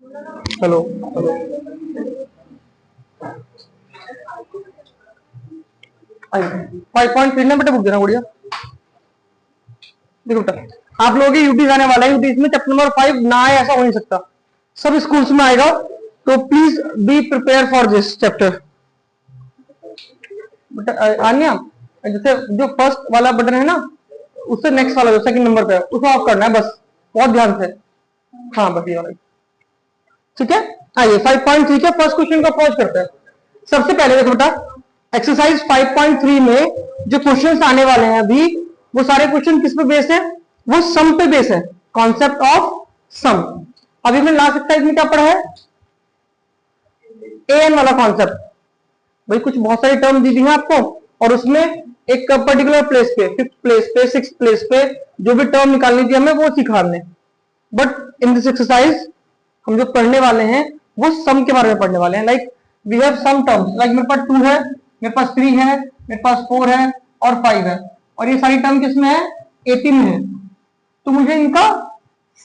Hello. 5.3 ना बेटा, book देना गुड़िया। देखो बेटा, आप लोगों के यूटीज आने वाला है, यूटीज में चैप्टर नंबर 5 ना आए ऐसा हो नहीं सकता, सब स्कूल्स में आएगा, तो please be prepare for this chapter. बेटा आन्या, जैसे जो फर्स्ट वाला बटन है ना, उससे नेक्स्ट वाला जो सेकंड नंबर पे है उसको ऑफ करना है बस, बहुत ध्यान से। हाँ बस ये वाला, ठीक है। आइए 5.3 के फर्स्ट क्वेश्चन को अप्रोच करते हैं। सबसे पहले देखो बेटा, एक्सरसाइज 5.3 में जो क्वेश्चंस आने वाले हैं अभी, वो सारे क्वेश्चन किस पे बेस है? वो सम पे बेस है, कॉन्सेप्ट ऑफ सम। अभी मैंने लास्ट एक्सरसाइज में क्या पढ़ा है? एन वाला कॉन्सेप्ट। भाई कुछ बहुत सारी टर्म दी है आपको, और उसमें एक पर्टिकुलर प्लेस पे, 5th प्लेस पे, 6th प्लेस पे जो भी टर्म निकालनी थी हमें, वो सिखा हमने। बट इन दिस एक्सरसाइज हम जो पढ़ने वाले हैं वो सम के बारे में पढ़ने वाले हैं। Like we have some terms, like मेरे पास 2 है, मेरे पास 3 है, मेरे पास 4 है और 5 है, और ये सारी टर्म किसमें है? 18 में है। तो मुझे इनका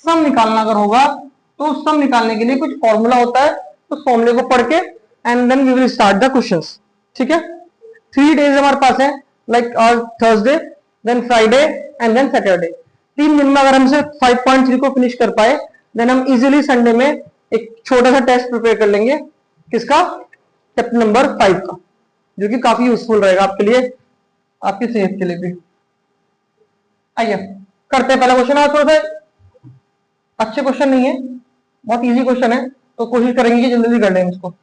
सम निकालना अगर होगा, तो सम निकालने के लिए कुछ फॉर्मूला होता है, तो फॉर्मूले को पढ़ के and then we will start the questions. ठीक है। 3 डेज हमारे पास है, लाइक आज Thursday, then Friday and then Saturday. 3 दिन में अगर हमसे 5.3 को फिनिश कर पाए, देन हम इजीली संडे में एक छोटा सा टेस्ट प्रिपेयर कर लेंगे। किसका? चैप्टर नंबर 5 का, जो कि काफी यूजफुल रहेगा आपके लिए, आपकी सेहत के लिए भी। आइए करते हैं पहला क्वेश्चन। आज थोड़ा सा अच्छे क्वेश्चन नहीं है, बहुत इजी क्वेश्चन है, तो कोशिश करेंगे कि जल्दी कर लें इसको।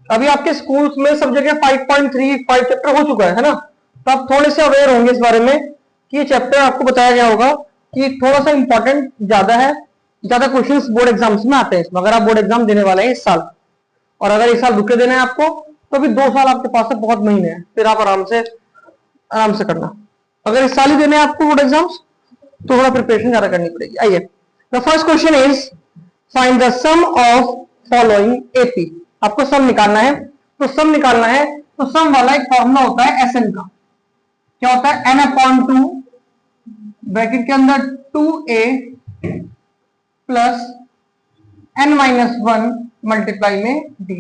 अभी आपके स्कूल्स में सब जगह 5.35 चैप्टर हो चुका है ना, तो आप थोड़े से अवेयर होंगे इस बारे में कि ये चैप्टर आपको बताया गया होगा कि थोड़ा सा इंपॉर्टेंट ज्यादा है, ज्यादा क्वेश्चंस बोर्ड एग्जाम्स में आते हैं इसमें। अगर आप बोर्ड एग्जाम देने वाले हैं इस साल, और अगर इस साल रुके देना है आपको, तो अभी 2 साल आपके पास है, बहुत महीने हैं, फिर आप आराम से करना। अगर इस साल ही देने हैं आपको बोर्ड एग्जाम्स, तो थोड़ा प्रिपरेशन ज्यादा करनी पड़ेगी। आइए, the first question is find the sum of following AP. आपको सम निकालना है, तो सम निकालना है तो सम वाला एक फॉर्मूला होता है एसएन का। क्या होता है? n/2 ब्रैकेट के अंदर 2a प्लस n-1 मल्टीप्लाई में d।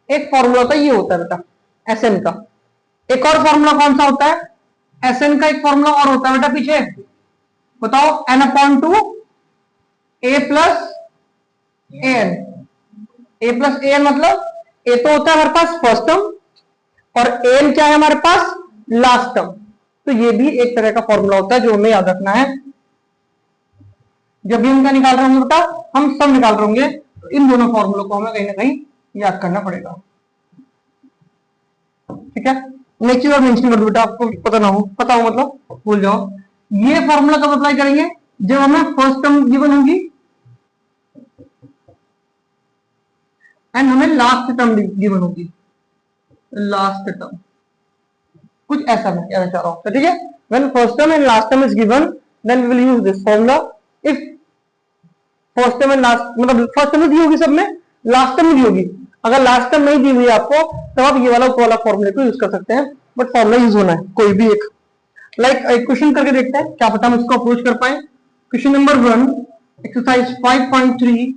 एक फॉर्मूला होता है, ये होता है बेटा एसएन का। एक और फॉर्मूला कौन सा होता है? एसएन का एक फॉर्मूला और होता है बेटा, पीछे बताओ। n/2 a plus an। a plus an मतलब a तो होता है हमारे पास फर्स्ट टर्म, और an क्या है हमारे पास? Last term. तो ये भी एक तरह का फॉर्मूला होता है जो हमें याद रखना है। जब भी हम क्या निकाल रहे होंगे बेटा, हम सब निकाल रहे होंगे, तो इन दोनों फॉर्मूलों को हमें कहीं ना कहीं याद करना पड़ेगा। ठीक है। नेक्स्ट चीज और मेंशन कर दो बेटा, आपको पता ना हो, पता हो मतलब भूल जाओ। ये फॉर्मूला कब अप्लाई करेंगे? जब हमें फर्स्ट टर्म गिवन होगी एंड हमें लास्ट टर्म गिवन होगी। लास्ट टर्म कुछ ऐसा मैं कहना चाह रहा हूं, ठीक है। When first term and last term is given, then we will use this formula. If first term and last, मतलब फर्स्ट टर्म दी होगी सब में, लास्ट टर्म दी होगी, अगर लास्ट टर्म नहीं दी हुई आपको, तब आप ये वाला फॉर्मूले को यूज कर सकते हैं, बट फॉर्मूला यूज होना है कोई भी एक। लाइक एक क्वेश्चन करके देखते हैं, क्या पता हम इसको अप्रोच कर पाए। Question number 1, exercise 5.3।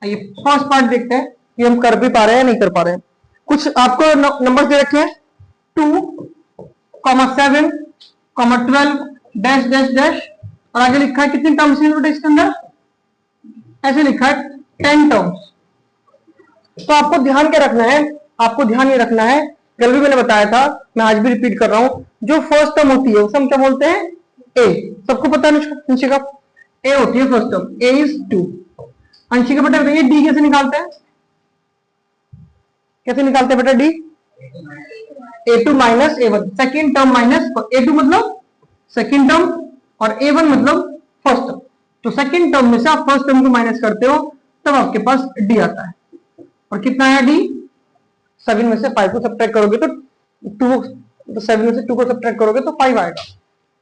ये फर्स्ट पार्ट देखते हैं कि हम कर भी पा रहे हैं या नहीं कर पा रहे हैं। कुछ आपको नंबर दे रखे हैं, 2,7, 12 डैश डैश डैश, और आगे लिखा है कितनी टर्म्स है इसके अंदर? ऐसे लिखा है 10 टर्म्स। तो आपको ध्यान क्या रखना है? आपको ध्यान ये रखना है, कल भी मैंने बताया था, मैं आज भी रिपीट कर रहा हूं, जो फर्स्ट टर्म होती है उसे हम क्या बोलते हैं? ए। सबको पता है अंशिका? ए होती है first term, A is 2। Anshika बेटा बताइए डी कैसे निकालते हैं? कैसे निकालते हैं बेटा D? a2 minus a1, second term minus a2 मतलब सेकेंड टर्म, और a1 मतलब फर्स्ट टर्म। तो सेकेंड टर्म में से आप फर्स्ट टर्म को माइनस करते हो, तब आपके पास डी आता है। और कितना है डी? 7 में से 5 को सब्ट्रैक्ट करोगे तो 2, 7 में से 2 को सब्ट्रैक्ट करोगे तो 5 आएगा।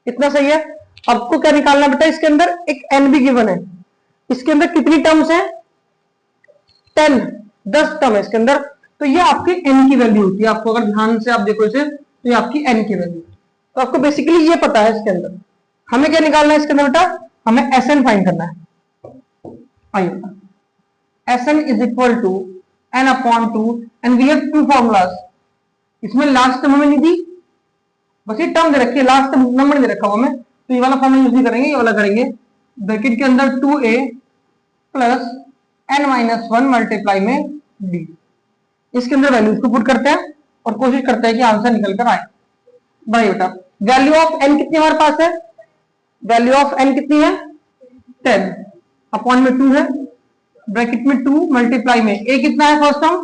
कितना सही है? आपको क्या निकालना बेटा? इसके अंदर एक n भी गिवन है। इसके अंदर कितनी टर्म्स है? 10 टर्म है इसके अंदर। तो ये आपकी n की वैल्यू होती है। आपको अगर ध्यान से आप देखो इसे, तो ये आपकी n की वैल्यू। तो आपको बेसिकली ये पता है इसके अंदर हमें क्या निकालना है। इसके अंदर बेटा हमें Sn फाइंड करना है। आइए, Sn is equal to n upon 2 and we have two formulas. इसमें लास्ट टर्म हमें नहीं दी, बस ये टर्म दे रखी है, लास्ट टर्म नंबर नहीं दे रखा हुआ हमें, तो ये वाला फॉर्मूला यूज नहीं करेंगे, ये वाला करेंगे। ब्रैकेट के अंदर 2a plus n minus 1 multiply में d, इसके अंदर वैल्यूज को पुट करते हैं और कोशिश करते हैं कि आंसर निकल कर आए। भाई बेटा वैल्यू ऑफ n कितनी हमारे पास है, वैल्यू ऑफ n कितनी है 10, अपॉन में 2 है, ब्रैकेट में 2 मल्टीप्लाई में a कितना है फर्स्ट टर्म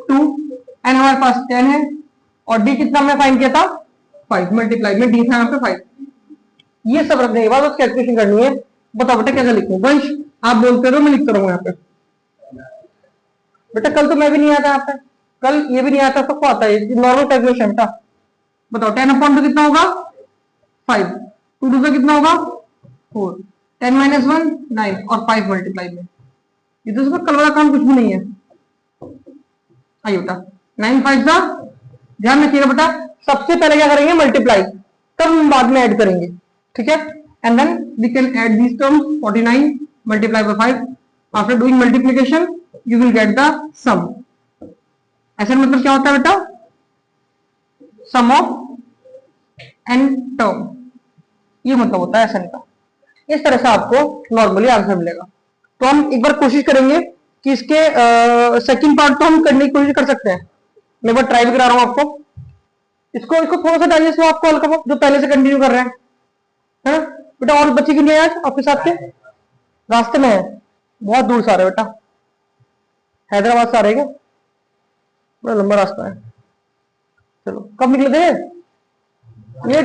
2, n हमारे पास 10 है, और d कितना हमने फाइंड किया था 5, मल्टीप्लाई में d था यहाँ पे 5। ये सब रखने के बाद उसकी कैलकुलेशन करनी है। बताओ बेटा कैसे लिखूं? वंश आप बोलते रहो, मैं लिखता रहूंगा यहाँ पे। बेटा कल तो मैं भी नहीं आता यहाँ पे, कल ये भी नहीं आता, सबको आता है, नॉर्मल कैलकुलेशन था। बताओ 10 अपॉन 2 कितना होगा 5, 2 2 से कितना होगा 4, 10 माइनस 1 9 और 5 मल्टीप्लाई में, ये तो इसका कल वाला काम कुछ भी नहीं है। आइए बेटा 9 5 का ध्यान रखिएगा बेटा, सबसे पहले क्या करेंगे मल्टीप्लाई, तब हम बाद में ऐड करेंगे, ठीक है। And then we can add these terms, 49 multiply by 5, after doing multiplication you will get the sum. ऐसा मतलब क्या होता है बेटा, सम ऑफ एन टर्म, ये मतलब होता है एसएन का। इस तरह से आपको नॉर्मली आंसर मिलेगा। तो हम एक बार कोशिश करेंगे कि इसके सेकंड पार्ट तो हम करने की कोशिश कर सकते हैं, मैं एक बार ट्राई भी करा रहा हूं आपको। इसको थोड़ा सा डाइजेस्ट हुआ आपको हल्का, जो पहले से कंटिन्यू कर रहे हैं, है ना बेटा। और बच्चे क्यों नहीं आए आज आपके साथ के? रास्ते में है, बहुत दूर से आ रहे बेटा, हैदराबाद से आ रहे क्या? बड़ा लंबा रास्ता है। चलो कब निकले थे? ये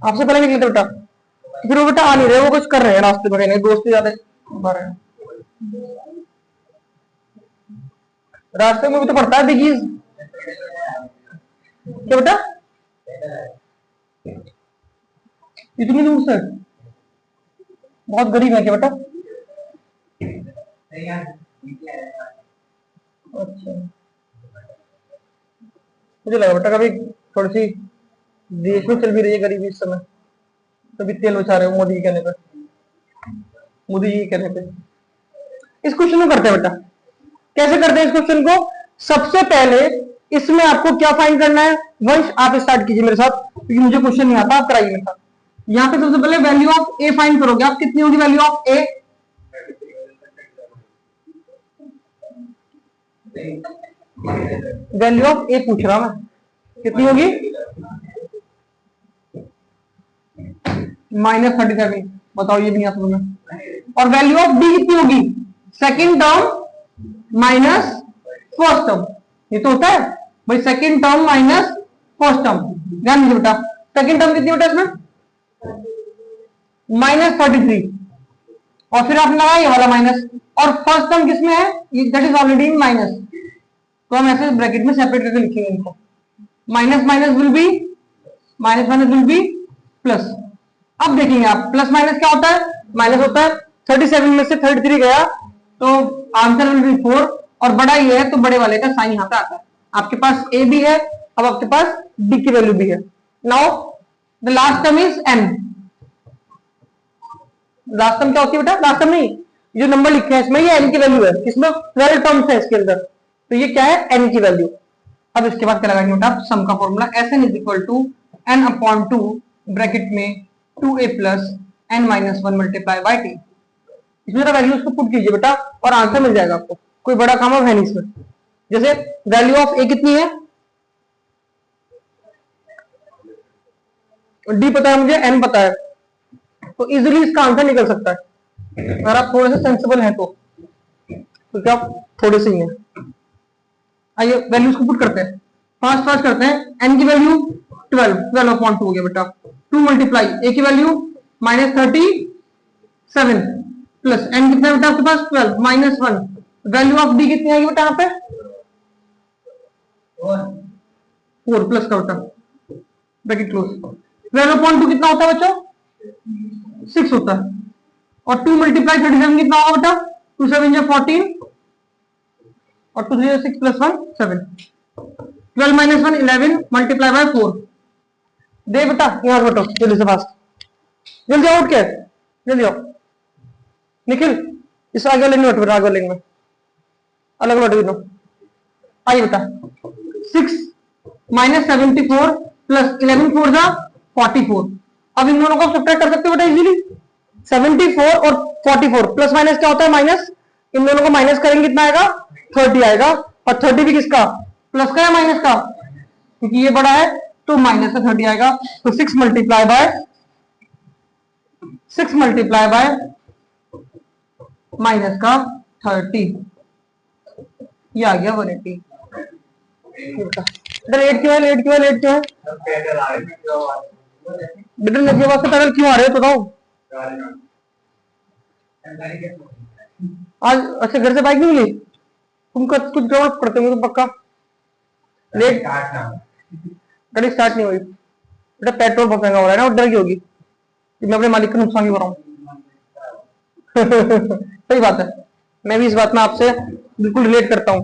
आपसे पहले निकले थे बेटा, फिर वो बेटा आ नहीं रहे, वो कुछ कर रहे हैं रास्ते में, दोस्त ज्यादा भर रहे हैं। रास्ते में भी तो पड़ता है बिगीज, क्या बेटा इतनी दूर से? बहुत गरीब है क्या बेटा? अच्छा, मुझे लगा बेटा कभी थोड़ी सी देश में चल भी रही है गरीबी इस समय, कभी तेल बचा रहे हो मोदी के कहने पे, मोदी जी के कहने पे। इस क्वेश्चन को करते हैं बेटा, कैसे करते हैं इस क्वेश्चन को? सबसे पहले इसमें आपको क्या फाइंड करना है? वंश आप स्टार्ट कीजिए मेरे साथ, क्योंकि मुझे क्वेश्चन नहीं आता, आप कराइए मेरे साथ। यहाँ पे सबसे पहले वैल्यू ऑफ ए फाइंड करोगे आप, कितनी होगी value of a? Value of a पूछ रहा मैं, कितनी होगी? -37। बताओ ये भी नहीं आता तुम्हें। और वैल्यू ऑफ डी कितनी होगी? Second term minus first term, ये तो होता है भाई, second term minus first term. ध्यान दीजिए बेटा, सेकंड टर्म कितनी बेटा इसमें? -33, और फिर आपने लगाया ये वाला माइनस, और फर्स्ट टर्म किसमें है? That is already in minus, तो हम ऐसे ब्रैकेट में सेपरेट करके लिखेंगे इनको। Minus minus will be plus. अब देखेंगे आप, प्लस माइनस क्या होता है? माइनस होता है। 37 में से 33 गया तो आंसर विल बी 4, और बड़ा ये है तो बड़े वाले का साइन यहाँ पे आता है। आपके पास ए भी है, अब आपके पास डी की वैल्यू भी है। Now the last term is an. Last term क्या होती है बेटा? लास्ट टर्म नहीं, जो नंबर लिखे हैं इसमें ये एन की वैल्यू है, इसमें 12 टर्म्स है इसके अंदर, तो ये क्या है? एन की वैल्यू। अब इसके बाद क्या लगाएंगे बेटा? सम का formula, Sn is equal to n upon 2 bracket में 2a plus n minus 1 multiply by T. इसमें वैल्यूज को पुट कीजिए बेटा और आंसर मिल जाएगा आपको, कोई बड़ा काम है नहीं इसमें। जैसे वैल्यू ऑफ ए कितनी है? डी पता है मुझे, एन पता है, तो इजीली इसका आंसर निकल सकता है अगर आप थोड़े से सेंसिबल हैं तो क्या थोड़े से ही हैं। आइए वैल्यूज को पुट करते हैं, फास्ट करते हैं। एन की वैल्यू 12 अपॉन 2 हो गया बेटा, 2 मल्टीप्लाई ए की वैल्यू -37 प्लस एन कितना बेटा आपके पास? 12 माइनस 1। वैल्यू ऑफ डी कितनी आएगी बेटा यहाँ पे? 4 प्लस का बेटा, ब्रैकेट क्लोज। 12 अपॉन 2 कितना होता है बच्चों? 6 होता है, और 2 मल्टीप्लाई 37 कितना होगा बेटा? 2 7 जा 14, और 2 3 6 प्लस 1 7। 12 minus 1 11 multiply by 4। दे बेटा यहाँ बटो जल्दी से फास्ट, जल्दी उठ के जल्दी आओ निखिल, इस आगे वाले नोट में, आगे वाले में अलग नोट भी दो। आइए बेटा 6 माइनस 74 प्लस 11 4 जा 44। अब इन दोनों को सब्ट्रैक्ट कर सकते हो बेटा इजीली। 74 और 44 प्लस माइनस क्या होता है माइनस, इन दोनों को माइनस करेंगे कितना आएगा 30 आएगा। और 30 भी किसका, प्लस का या माइनस का, क्योंकि ये बड़ा है तो माइनस का 30 आएगा। तो 6 मल्टीप्लाई बाय माइनस का 30, ये आ गया 180। लेट क्यों है, लेट क्यों है, लेट क्यों है बेटा, लगे वास्ते पैदल क्यों आ रहे हो बताओ आज। अच्छा घर से बाइक नहीं मिली, तुम कुछ गड़बड़ करते हो तुम पक्का। लेट गाड़ी स्टार्ट नहीं हुई बेटा, पेट्रोल बहुत महंगा हो रहा है ना, और डर की होगी कि मैं अपने मालिक का नुकसान क्यों कराऊं। सही बात है, मैं भी इस बात में आपसे बिल्कुल रिलेट करता हूं।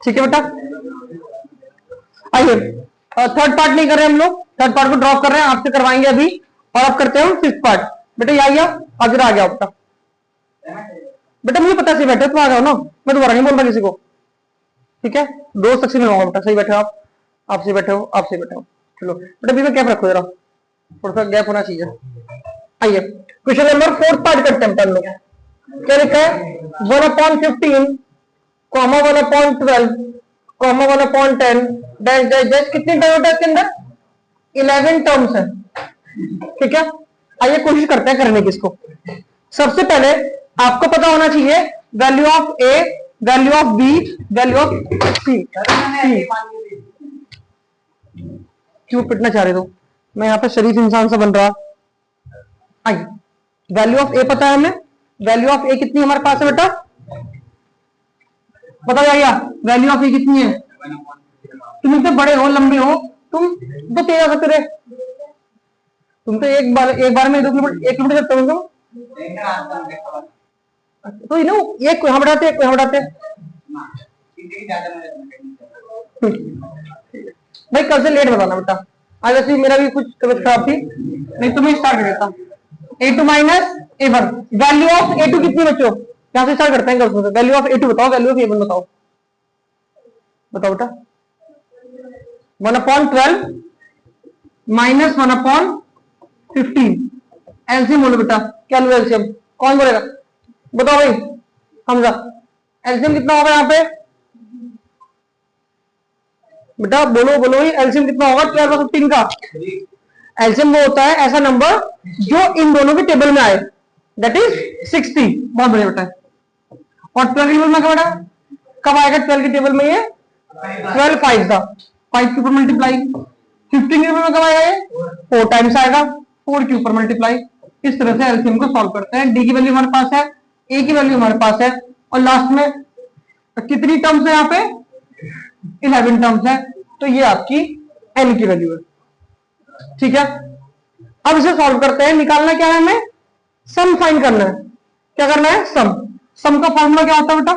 ठीक है बेटा, आइए थर्ड पार्ट नहीं कर रहे हम लोग, थर्ड पार्ट को ड्रॉप कर रहे हैं, आपसे करवाएंगे अभी। और अब करते हैं फिफ्थ पार्ट। बेटा ये आ गया, आगे आ गया आपका बेटा, मुझे पता है सही बैठे तुम आ जाओ ना, मैं दोबारा नहीं बोल रहा किसी को। ठीक है, दोस्त तक से मिलवाऊंगा बेटा, सही बैठे हो आप, आपसे बैठे हो, आपसे बैठे हो। चलो बेटा बीच में गैप रखो जरा, थोड़ा सा गैप होना चाहिए। आइए क्वेश्चन नंबर 4 पार्ट करते हैं हम लोग। क्या लिखा है 1/15 comma 1/12 comma 1/10 dash dash dash. कितनी टर्म होता है इसके अंदर, 11 टर्म्स है। ठीक है, आइए कोशिश करते हैं करने की इसको। सबसे पहले आपको पता होना चाहिए value of a, value of b, value of c. क्यों पिटना चाह रहे हो, मैं यहाँ पे शरीफ इंसान से बन रहा। आइए वैल्यू ऑफ ए पता है हमें, वैल्यू ऑफ ए कितनी हमारे पास है बेटा, पता जाएगा वैल्यू ऑफ ए कितनी है। तुम इतने बड़े हो, लंबे हो, तुम तो तेज आ सकते रहे, तुम तो एक बार में 2 किलोमीटर 1 किलोमीटर चलते हो। तो यू नो एक यहां बढ़ाते एक यहां बढ़ाते भाई, कल से लेट बताना बेटा, आज वैसे मेरा भी कुछ तबीयत खराब थी, नहीं तो मैं स्टार्ट कर देता। a2 minus a1, value of a2 कितनी बच्चों, यहां से स्टार्ट करते हैं गर्ल्स से। वैल्यू ऑफ a2 बताओ, वैल्यू ऑफ a1 बताओ, बताओ बेटा। 1/12 माइनस 1/15 एलसीएम बोलो बेटा, क्या लो एलसीएम, कौन बोलेगा बताओ भाई, हमजा। एलसीएम कितना होगा यहाँ पे बेटा, बोलो बोलो भाई, एलसीएम कितना होगा 12 और 15 का। एलसीएम वो होता है ऐसा नंबर जो इन दोनों के टेबल में आए, दैट इज 60। बहुत बढ़िया बेटा। और 12 के टेबल में क्या कब आएगा, 12 के टेबल में ये 12 5 का 5 के ऊपर मल्टीप्लाई। 15 के टेबल में कब आएगा ये 4 टाइम्स आएगा, 4 के ऊपर मल्टीप्लाई। इस तरह से एलसीएम को सॉल्व करते हैं। डी की वैल्यू हमारे पास है, ए की वैल्यू हमारे पास है, और लास्ट में कितनी टर्म्स है यहाँ पे 11 टर्म्स है, तो ये आपकी एन की वैल्यू है। ठीक है, अब इसे सॉल्व करते हैं। निकालना क्या है हमें, सम फाइंड करना है। क्या करना है, सम। सम का फॉर्मूला क्या होता है बेटा,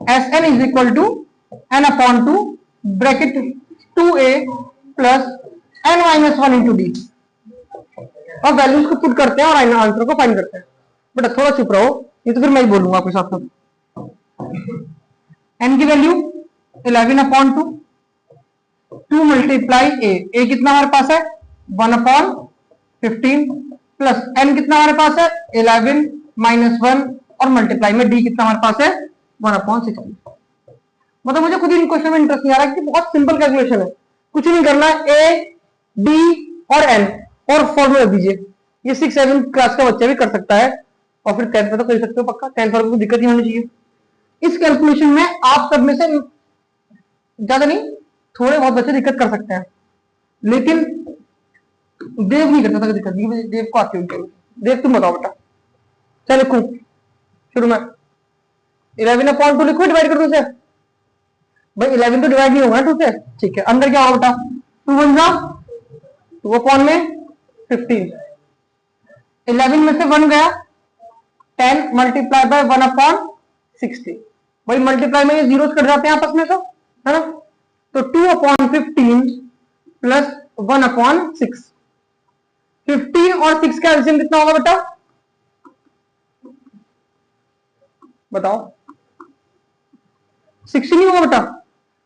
S N is equal to N upon 2 bracket 2a plus N minus 1 into D. और वैल्यूज को पुट करते हैं और आंसर को फाइंड करते हैं। बेटा थोड़ा चुप रहो, ये तो फिर मैं ही बोलूंगा आपके साथ साथ। एन की वैल्यू 11/2, 2 मल्टीप्लाई ए कितना हमारे पास है 1/15 प्लस एन कितना हमारे पास है 11 माइनस 1 और मल्टीप्लाई में डी कितना हमारे पास है 1/16। मतलब मुझे खुद ही क्वेश्चन में इंटरेस्ट नहीं आ रहा कि बहुत सिंपल कैलकुलेशन है, कुछ नहीं करना, ए डी और एन और फॉर्मूला दीजिए। ये 6-7 क्लास का बच्चा भी कर सकता है, और फिर 10th में तो कर सकते हो पक्का, 10th वालों को दिक्कत नहीं होनी चाहिए। इस कैलकुलेशन में आप सब में से ज्यादा नहीं, थोड़े बहुत बच्चे दिक्कत कर सकते हैं, लेकिन देव नहीं करता था दिक्कत। देव को आती होगी, देव तुम बताओ बेटा। चल लिखूं शुरू में 11/2 लिखो, डिवाइड कर दो उसे। भाई 11 तो डिवाइड नहीं होगा 2 से, ठीक है। अंदर क्या होगा बेटा 2 1 जा 2/15। 11 में से 1 गया, 10 मल्टीप्लाई बाय 1/60। भाई मल्टीप्लाई में ये जीरोस कट जाते हैं आपस में, तो है ना। तो 2/15 प्लस 1/6 15 और 6 का एलसीएम कितना होगा बेटा, बताओ। 60 नहीं होगा बेटा,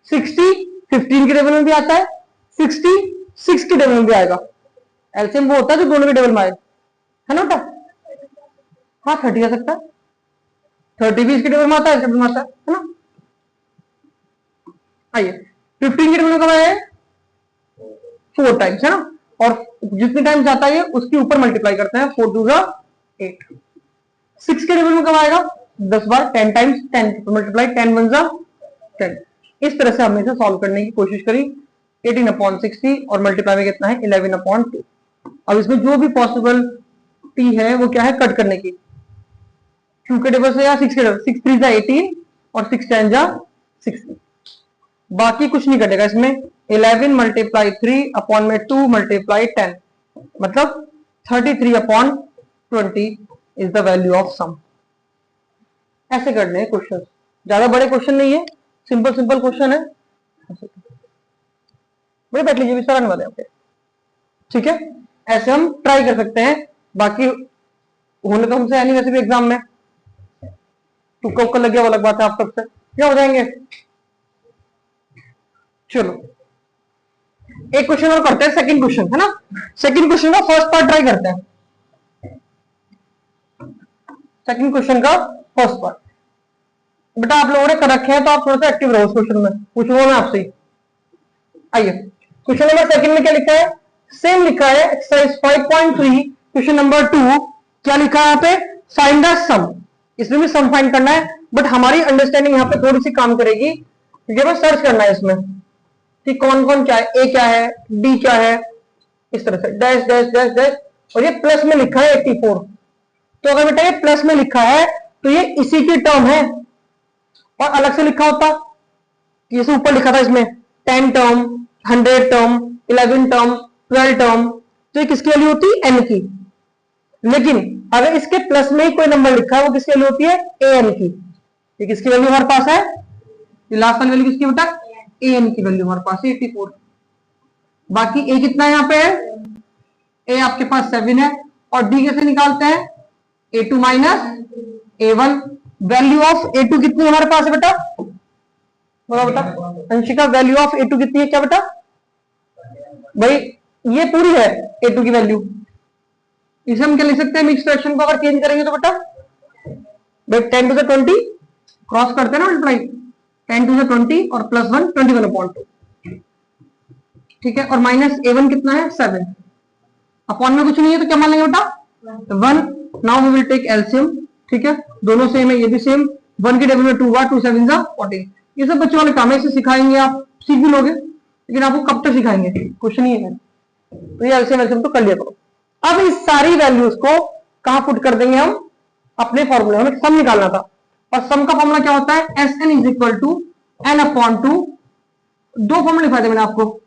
60 15 के टेबल में भी आता है, 60 6 के टेबल में भी आएगा। एलसीएम वो होता है जो दोनों के टेबल में आए, है ना बेटा। हाँ 30 आ सकता है, 30 भी इसके टेबल में आता है, इसके टेबल में आता है ना। आइए 15 के टेबल में कब आया, 4 टाइम्स, है ना। और जितने टाइम्स आता है उसके ऊपर मल्टीप्लाई करते हैं, 4 2 8। 6 के टेबल में कब आएगा, 10 बार, 10 टाइम्स 10 मल्टीप्लाई, 10 1 10। इस तरह से हमने इसे सॉल्व करने की कोशिश करी। 18/60 और मल्टीप्लाई में कितना है, 11/2। अब इसमें जो भी पॉसिबल टी है वो क्या है, कट करने की। 2 के टेबल से या 6 के टेबल, 6 3 जा 18 और 6 10 जा 60। बाकी कुछ नहीं कटेगा इसमें। 11 मल्टीप्लाई 3 अपॉन में 2 मल्टीप्लाई 10, मतलब 33/20 is the value of some. ऐसे करने हैं क्वेश्चन, ज्यादा बड़े क्वेश्चन नहीं है, सिंपल सिंपल क्वेश्चन है। बड़े बैठ लीजिए, विस्तार आने वाले हैं, ठीक है। ऐसे हम ट्राई कर सकते हैं। बाकी होने तो हमसे है नहीं वैसे भी एग्जाम में, तुक्का उक्का लग गया वो अलग बात है, आप सबसे क्या हो जाएंगे। चलो एक क्वेश्चन और करते हैं, सेकंड क्वेश्चन है ना। सेकंड क्वेश्चन का फर्स्ट पार्ट ट्राई करते हैं। सेकंड क्वेश्चन का फर्स्ट पार्ट बेटा आप लोगों ने कर रखे हैं, तो आप थोड़ा सा एक्टिव रहो उस क्वेश्चन में, पूछूंगा मैं आपसे। आइए क्वेश्चन नंबर सेकंड में क्या लिखा है, सेम लिखा है एक्सरसाइज 5.3 क्वेश्चन नंबर 2। क्या लिखा है यहाँ पे, फाइंड द सम। इसमें भी सम फाइंड करना है, बट हमारी अंडरस्टैंडिंग यहाँ पे थोड़ी सी काम करेगी, क्योंकि हमें सर्च करना है इसमें कि कौन कौन क्या है, ए क्या है, डी क्या है, इस तरह से डैश डैश डैश डैश। और ये प्लस में लिखा है 84, तो अगर बेटा ये प्लस में लिखा है तो ये इसी की टर्म है। और अलग से लिखा होता, जैसे ऊपर लिखा था इसमें 10 टर्म, 100 टर्म, 11 टर्म, 12 टर्म, तो ये किसकी वैल्यू होती है, एन की। लेकिन अगर इसके प्लस में ही कोई नंबर लिखा है वो किसकी वैल्यू होती है, ए एन की। ये किसकी वैल्यू हमारे पास है, ये लास्ट वाली वैल्यू किसकी बेटा, ए एन की वैल्यू हमारे पास है 84। बाकी ए कितना है यहाँ पे, ए आपके पास 7 है। और डी कैसे निकालते हैं, A2 minus A1। Value of A2 कितनी हमारे पास है बेटा, बोला बेटा अंशिका, वैल्यू ऑफ A2 कितनी है क्या बेटा, भाई ये पूरी है A2 की वैल्यू। इसे हम क्या लिख सकते हैं, मिक्स फ्रैक्शन को अगर चेंज करेंगे तो बेटा भाई 10 टू द 20 क्रॉस करते हैं ना मल्टीप्लाई, 10 टू द 20 और +1 21/2, ठीक है। और माइनस A1 कितना है 7, अपॉन में कुछ नहीं है तो क्या मान लेंगे बेटा 1। Now we will take LCM, ठीक है, दोनों सेम है, ये भी सेम। 1 के टेबल में 2 बार 2 7 14। ये सब बच्चों वाले काम है, इसे सिखाएंगे, आप सीख भी लोगे, लेकिन आपको कब तक सिखाएंगे, क्वेश्चन ही है। तो ये एलसीएम एलसीएम तो कर लिया करो। अब इस सारी वैल्यूज को कहां पुट कर देंगे हम, अपने फॉर्मूले में। सम निकालना था, और सम का फॉर्मूला क्या होता है, SN = n/2। दो फॉर्मूले लिखा थे मैंने आपको,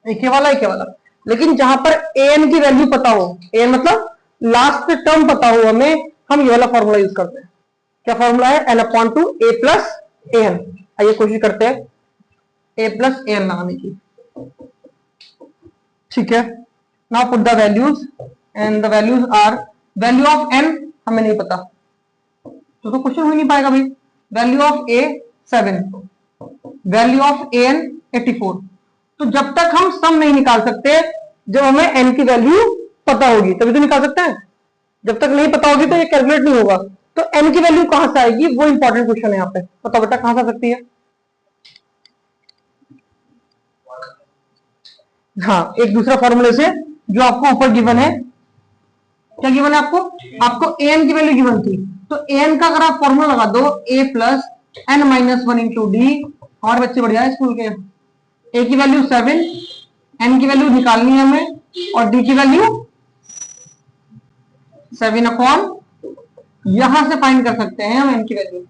एक वाला एक वाला। लेकिन जहां पर an की वैल्यू पता हो, an मतलब लास्ट टर्म पता हो हमें, हम ये वाला फॉर्मूला यूज करते हैं। क्या फॉर्मूला है, n/2 a + an। आइए कोशिश करते हैं a + an लगाने की, ठीक है। Now put the values and the values are, value of n हमें नहीं पता, तो क्वेश्चन हो ही नहीं पाएगा भाई। Value of a 7, value of an 84। तो जब तक हम सम नहीं निकाल सकते, जब हमें n की वैल्यू पता होगी तभी तो निकाल सकते हैं। जब तक नहीं पता होगी तो ये कैलकुलेट नहीं होगा। तो n की वैल्यू कहां से आएगी, वो इंपॉर्टेंट क्वेश्चन है यहाँ पे। बताओ बेटा कहां से आ सकती है। हाँ, एक दूसरा फॉर्मूले से जो आपको ऊपर गिवन है। क्या गिवन है आपको, आपको an की वैल्यू गिवन थी, तो an का अगर आप फॉर्मूला लगा दो a + n-1 × d। हमारे बच्चे बढ़िया है स्कूल के। a की वैल्यू 7, n की वैल्यू निकालनी है हमें, और d की वैल्यू 7/, यहां से फाइंड कर सकते हैं हम n की वैल्यू।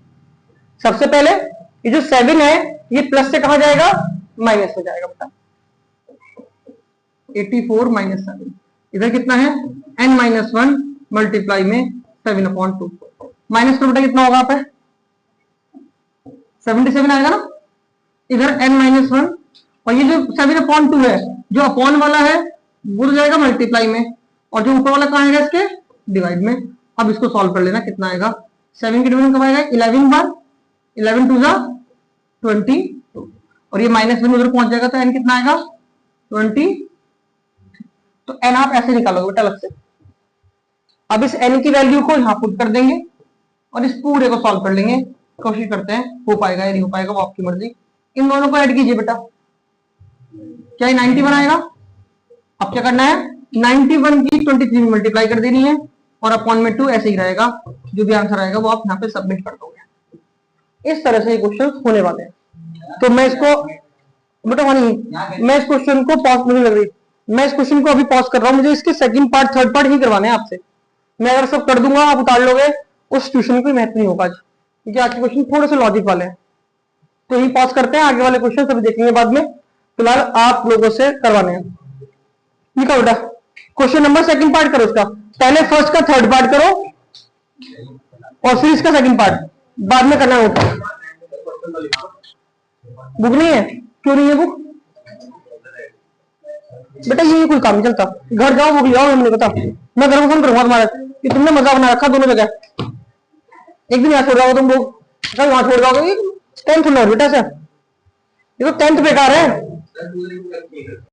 सबसे पहले ये जो 7 है ये प्लस से कहां जाएगा, माइनस में जाएगा बेटा। 84 - 7, इधर कितना है n-1 मल्टीप्लाई में 7/2। माइनस तो बेटा कितना होगा पे 77 आएगा ना। इधर n-1, और ये जो 7/2 है, जो अपॉन वाला है गुण जाएगा मल्टीप्लाई में, और जो ऊपर वाला कहाँ आएगा इसके डिवाइड में। अब इसको सॉल्व कर लेना, कितना आएगा 7 की डिवीजन कब आएगा 11 बार, 11 टू जा 20, और ये माइनस वन उधर पहुंच जाएगा तो एन कितना आएगा 20। तो एन आप ऐसे निकालोगे बेटा अलग से। अब इस एन की वैल्यू को यहां पुट कर देंगे और इस पूरे को सॉल्व कर लेंगे, कोशिश करते हैं हो पाएगा या नहीं हो पाएगा, वो आपकी मर्जी। इन दोनों को ऐड कीजिए बेटा, क्या ये 91 आएगा। अब क्या करना है 91 की 23 में मल्टीप्लाई कर देनी है और अपॉन में 2 ऐसे ही रहेगा, जो भी आंसर आएगा वो आप यहाँ पे सबमिट कर दोगे। इस तरह से ये क्वेश्चन होने वाले हैं। तो मैं इसको बेटा मैं इस क्वेश्चन को पॉज नहीं लग रही, मैं इस क्वेश्चन को अभी पॉज कर रहा हूँ, मुझे इसके सेकंड पार्ट थर्ड पार्ट ही करवाने हैं आपसे। मैं अगर सब कर दूंगा आप उतार लोगे, उस ट्यूशन को महत्व नहीं होगा आज, क्योंकि आज के क्वेश्चन थोड़े से लॉजिक वाले हैं। तो यही पॉज करते हैं, आगे वाले क्वेश्चन सभी देखेंगे बाद में, फिलहाल आप लोगों से करवाने हैं। लिखो बेटा क्वेश्चन नंबर सेकंड पार्ट करो इसका, पहले फर्स्ट का थर्ड पार्ट करो और फिर इसका सेकंड पार्ट बाद में करना होगा। बुक नहीं है, क्यों नहीं है बुक बेटा, ये कोई काम नहीं चलता, घर जाओ बुक ले आओ, हमने बता मैं घर को फोन करूंगा तुम्हारे कि तुमने मजा बना रखा दोनों जगह। एक दिन यहाँ छोड़ जाओगे तुम लोग, कल वहां छोड़ जाओगे, 10th बेटा से, ये तो 10th बेकार है।